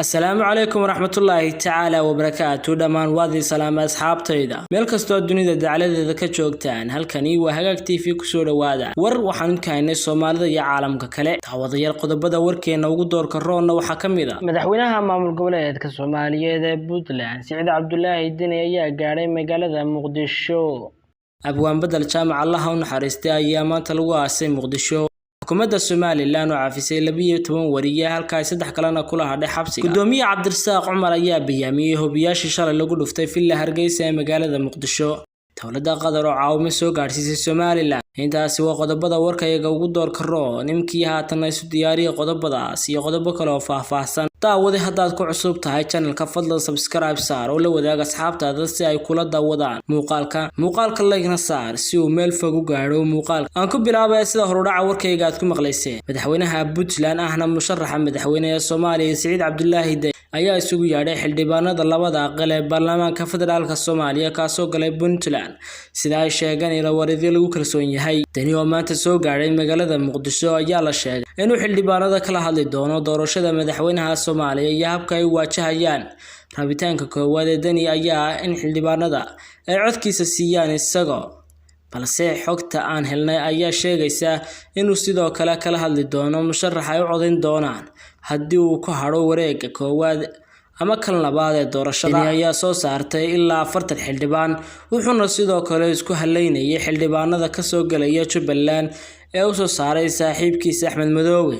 السلام عليكم ورحمة الله تعالى وبركاته دمان وادي سلام أصحاب تيدا ميل كستو الدنيا دعالة ذكا جوجتان هالكني وهاقتي في كسور وادا ور وحن كاين الصومال يا عالم ككله تعوضي القضبة وركينا وقدور كرونا وحكميدا مدحوينها maamul goboleedka Soomaaliyeed ee Puntland Saciid Cabdullaahi Dini ayaa gaaray magaalada Muqdisho abwaan badal jaamac Allah u naxariistay ayaa maanta lagu aasay Muqdisho xukuumadda Soomaaliland oo caafisay 12 wariye halka ay saddex kalena kula hadhay xabsiga gudoomiye Cabdirasaaq Cumar ayaa biyaamiyay hubiyaashii shalay lagu dhuftay Villa Hargeysa ee magaalada Muqdisho dawladda Qatar oo caawimo soo gaarsiisay Soomaaliland intaasi waa qodobada warkayga ugu door karo nimkii haatan ay soo diyaariyay qodobadaas iyo qodobo kale oo faahfaahsan daawada haddaad ku cusub tahay channelka fadlan subscribe saar oo la wadaaga asxaabtaada si ay kula daawadaan muuqaalka like-na saar si uu meel fog u gaaro muuqaalka aan ku bilaabay sida horudhaca warkayga aad ku maqlayseen madaxweynaha Puntland ahna musharaxa madaxweynaha Soomaaliya Saciid Cabdullaahi Dini ayaa isugu yeedhay xildhibaanada labada aqal ee baarlamaanka federaalka Soomaaliya kaasoo galay Puntland sida ay sheegeen ila wareedyo lagu kalsoon yahay Dini oo maanta soo gaaray magaalada Muqdisho ayaa la sheegay inuu xildhibaanada kala hadli doono doorashada madaxweynaha Soomaaliya iyo habka ay waajahayaan rabitaanka koowaad ee Dini ayaa in xildhibaanada ay codkiisa siiyaan isagoo balse xogta aan helnay ayaa sheegaysa inuu sidoo kale kala hadli doono musharaxa ay u codeyn doonaan haddii uu ku haro wareegga koowaad ama kan labaad ee doorashada ayaa soo saartay ilaa 40 xildhibaan wuxuuna sidoo kale isku haleynayay xildhibaanada ka soo galaya Jubbaland ee uu soo saaray saaxiibkiisa Axmed Madoobe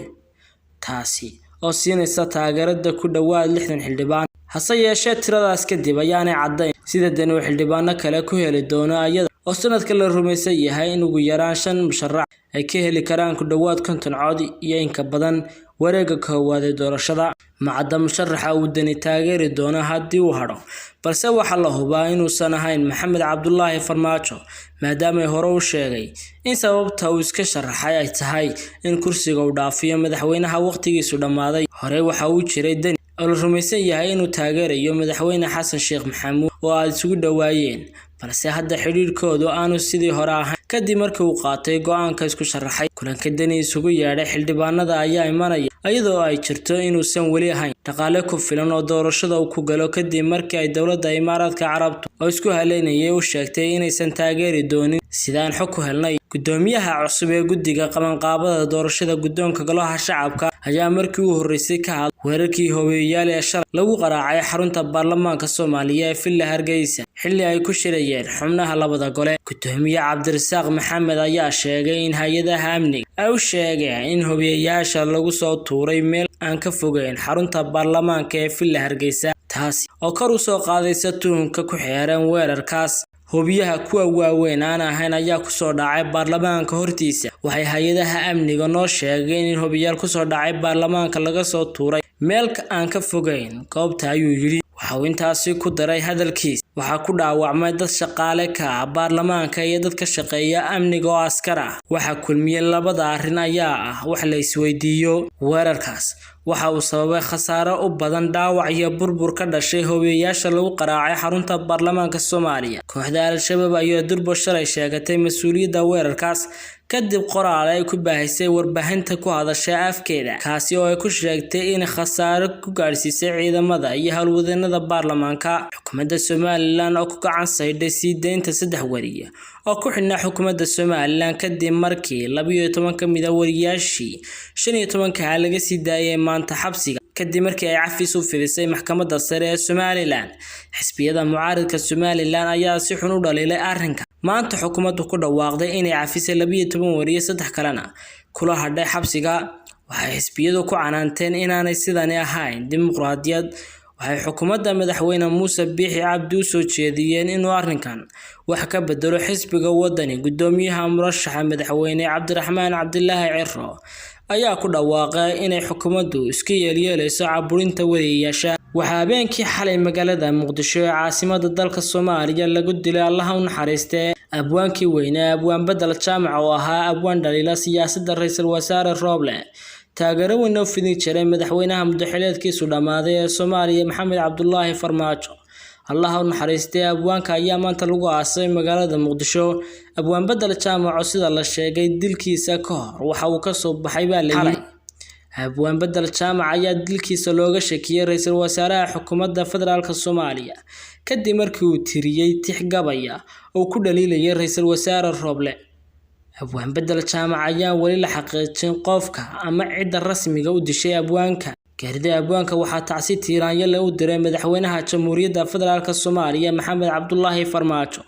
taasi oo siinaysa taageerada ku dhawaad 60 xildhibaan hase yeeshee tiradaas kadib ayaanay caddayn sida Dini uu xildhibaano kale ku heli doono ayada oo sanadka la rumaysan yahay in ugu yaraan 5 musharax ay ka heli karaan ku dhawaad 50 cod iyo in ka badan wareegga koowaad ee doorashada macadda musharaxa uu Dini taageeri doono haddii uu haro balse waxa la hubaa inuusan ahayn Maxamed Cabdullaahi Farmaajo maadaama ay hore u sheegay in sababta uu iska sharaxay ay tahay in kursiga uu dhaafiyo madaxweynaha waqtigiisu dhamaaday hore waxa uu jiray Dini oo la rumaysan yahay inuu taageerayo madaxweyne Xasan Sheekh Maxamuud oo ay isugu dhawaayeen balse hadda xiriirkoodu aanu sidii hore ahayn kadib markii uu qaatay go'aanka isku sharaxay kulanka Dini isugu yeedhay xildhibaanada ayaa imanaya iyadoo ay jirto inuusan wali ahayn dhaqaale ku filan oo doorashada uu ku galo kadib markii ay dawladda Imaaraadka Carabtu oo isku haleynayay u sheegtay inaysan taageeri doonin sidaan xog ku helnay gudoomiyaha cusub ee guddiga qabanqaabada doorashada guddoonka golaha shacabka ayaa markii uu horeysay ka hadlay weerarkii hoobiyaal ee shalay lagu qaraacay xarunta baarlamaanka Soomaaliya ee Villa Hargeysa xilli ay ku shirayeen xubnaha labada gole gudoomiye Cabdirasaaq Maxamed ayaa sheegay in hay'adaha amniga ay u sheegeen in hoobiyaasha lagu soo tuuray meel aan ka fogeyn xarunta baarlamaanka ee Villa Hargeysa taasi oo kor u soo qaadaysa tuhunka ku xeeran weerarkaas hoobiyaha kuwa waaweyn aan ahayn ayaa ku soo dhacay baarlamaanka hortiisa waxay hay'adaha amniga noo sheegeen in hoobiyaal ku soo dhacay baarlamaanka laga soo tuuray meel aan ka fogeyn goobta ayuu yiri waxa uu intaasi ku daray hadalkiisa waxa ku dhaawacmay dad shaqaale ka baarlamaanka iyo dad ka shaqeeya amniga oo askar ah waxa kulmiyay labada arrin ayaa ah wax la isweydiiyo weerarkaas waxa uu sababay khasaare u badan dhaawac iyo burbur ka dhashay hoobiyaasha lagu qaraacay xarunta baarlamaanka Soomaaliya kooxda Al-Shabaab ayaa durbo shalay sheegatay mas'uuliyadda weerarkaas kadib qoraal ay ku baahisay warbaahinta ku hadashay afkeeda kaasi oo ay ku sheegtay in khasaare ku gaarsiisay ciidamada iyo howlwadeenada baarlamaanka xukuumadda Soomaaliland oo ku gacan sayday sii deynta 3 wariye oo ku xidhnaa xukuumadda Soomaaliland kadib markii 12 ka mid ah wariyaashii 15 laga sii daayay maanta xabsiga kadib markii ay cafis u fidisay maxkamadda sare ee Soomaaliland xisbiyada mucaaradka Soomaaliland ayaa si xun u dhaleelay arrinka maanta xukuumaddu ku dhawaaqday inay cafisay 12 wariye saddex kalena kula hadhay xabsiga waxay xisbiyadu ku canaanteen inaanay sidani ahayn dimuqraadiyad waxay xukuumadda madaxweyne Muuse Biixi Cabdi soo jeediyeen inuu arrinkan wax ka bedelo xisbiga wadani gudoomiyaha murashaxa madaxweyne Cabdiraxmaan Cabdillaahi Ciro ayaa ku dhawaaqay inay xukuumaddu iska yeelayso caburinta wariyeyaasha waxa habeenkii xalay magaalada Muqdisho ee caasimadda dalka Soomaaliya lagu dilay Allah u naxariistay abwaankii weynaa abwaan badal jaamac oo ahaa abwaan dhaliila siyaasadda ra'iisul wasaare Roble taageero weyn oo fidin jiray madaxweynaha muddaxileedkiisu dhamaaday ee Soomaaliya Maxamed Cabdullaahi Farmaajo Allah u naxariistay abwaanka ayaa maanta lagu aasay magaalada Muqdisho abwaan badal jaamac sida la sheegay dilkiisa ka hor waxa uu ka soo baxay baa la abwaan bedel jaamac ayaa dilkiisa looga shakiyay ra'iisul wasaaraha xukuumadda federaalka Soomaaliya kadib markii uu tiriyay tix gabaya oo ku dhaliilayay ra'iisul wasaare Roble. abwaan bedel jaamac ayaa wali la xaqiijin qofka ama cidda rasmiga u dishay abwaanka. geerida abwaanka waxaa tacsi tiiraanya loo diray madaxweynaha Jamhuuriyadda Federaalka Soomaaliya Maxamed Cabdullaahi Farmaajo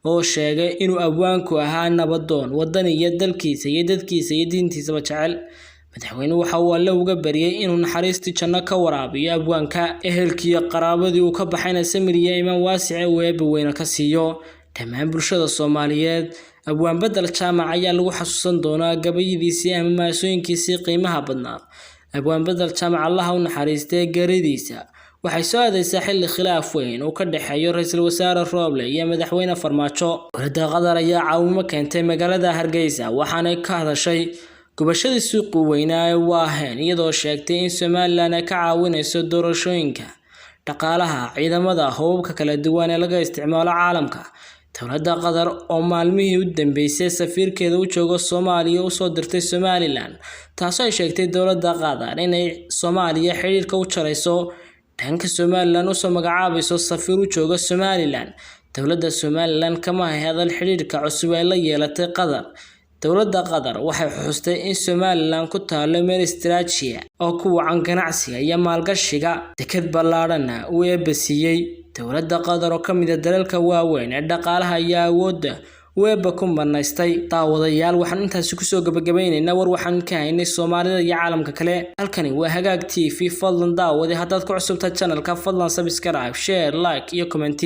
oo sheegay inuu abwaanku ahaa nabadoon wadani iyo dalkiisa iyo dadkiisa iyo diintiisa jecel. madaxweynuhu waxa uu alle uga bariyay inuu naxariistii janno ka waraabiyo abwaanka ehelkii qaraabadii uu ka baxayna samir iyo iimaan waasic oo eebaweyna ka siiyo. dhammaan bulshada Soomaaliyeed abwaan bedel jaamac ayaa lagu xasuusan doonaa gabayadiisii ama maasooyinkiisii qiimaha badnaa. abwaan bedel jaamac Allah u naxariistay geeridiisa waxay soo aadaysaa xilli khilaaf weyn oo ka dhaxeeyo ra'iisul wasaare Roble iyo madaxweyne Farmaajo. dowladda Qatar ayaa caawimo keentay magaalada Hargeysa waxaana ka hadashay gubashadii suuq weynaa ee Waaheen iyadoo sheegtay in Somaliland ay ka caawinayso doorashooyinka dhaqaalaha ciidamada hubabka kala duwan ee laga isticmaalo caalamka. dowladda Qatar oo maalmihii u dambeysay safiirkeeda u joogo Soomaaliya u soo dirtay Somaliland taasoo ay sheegtay dowladda Qatar inay Soomaaliya xiriirka u jarayso dhanka Somaliland u soo magacaabayso safiir u jooga Somaliland. dowladda Somaliland kama hadal xiriirka cusub ee la yeelatay Qatar. dowladda Qatar waxay xustay in Somaliland ku taalo meel istiraatiiji oo ku wacan ganacsiga iyo maalgashiga deked ballaaran oo eebasiyay. dowladda Qatar oo kamid ah dalalka waaweyn ee dhaqaalaha iyo awoodda weeba ku marnaystay. daawadayaal waxaan intaas ku soo gabagabaynaynaa war waxaan ka haynay Soomaalida iyo caalamka kale. halkani waa Hagaag TV. fadlan daawade haddaad ku cusubtahay channelka fadlan subscribe, share, like iyo comment.